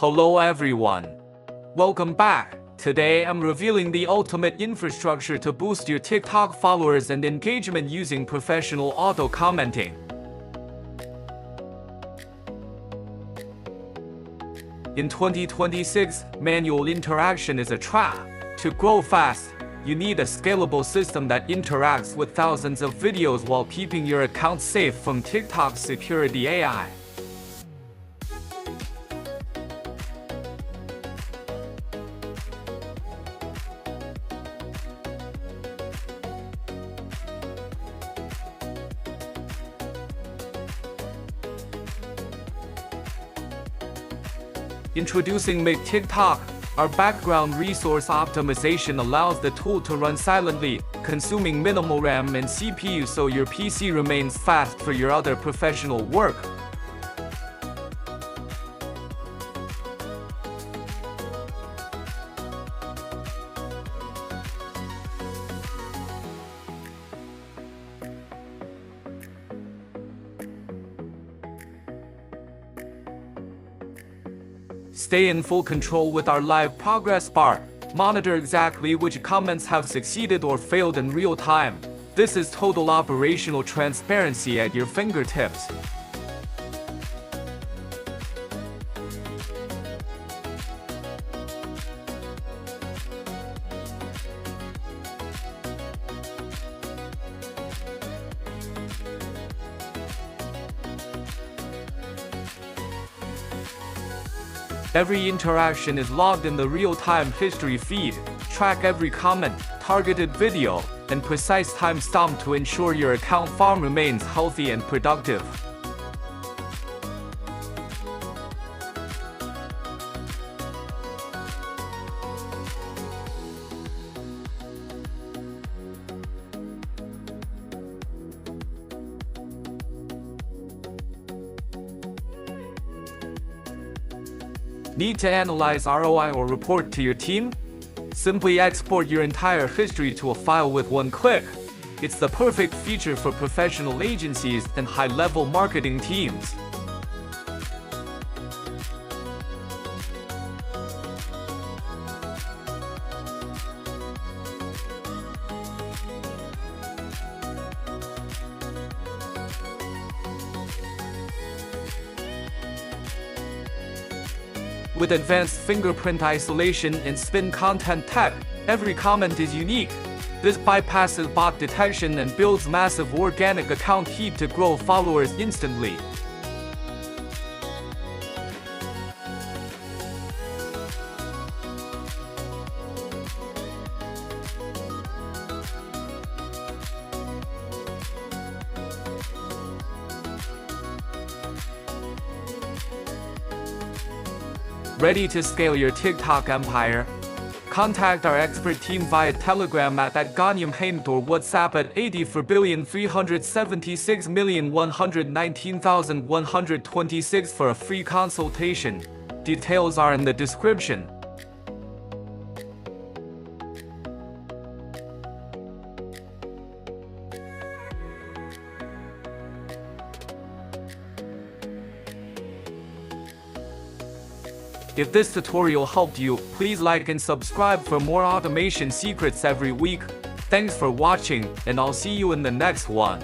Hello everyone. Welcome back. Today I'm revealing the ultimate infrastructure to boost your TikTok followers and engagement using professional auto commenting. In 2026, manual interaction is a trap. To grow fast, you need a scalable system that interacts with thousands of videos while keeping your account safe from TikTok's security AI. Introducing 𝐓𝐞𝐥𝐞𝐿, our background resource optimization allows the tool to run silently, consuming minimal RAM and CPU so your PC remains fast for your other professional work. Stay in full control with our live progress bar. Monitor exactly which comments have succeeded or failed in real time. This is total operational transparency at your fingertips. Every interaction is logged in the real-time history feed. Track every comment, targeted video, and precise timestamp to ensure your account farm remains healthy and productive. Need to analyze ROI or report to your team? Simply export your entire history to a file with one click. It's the perfect feature for professional agencies and high-level marketing teams. With advanced fingerprint isolation and spin content tech, every comment is unique. This bypasses bot detection and builds massive organic account heat to grow followers instantly. Ready to scale your TikTok empire? Contact our expert team via Telegram at @𝐓𝐞𝐥𝐞𝐿 or WhatsApp at 80,376,119,126 for a free consultation. Details are in the description. If this tutorial helped you, please like and subscribe for more automation secrets every week. Thanks for watching, and I'll see you in the next one.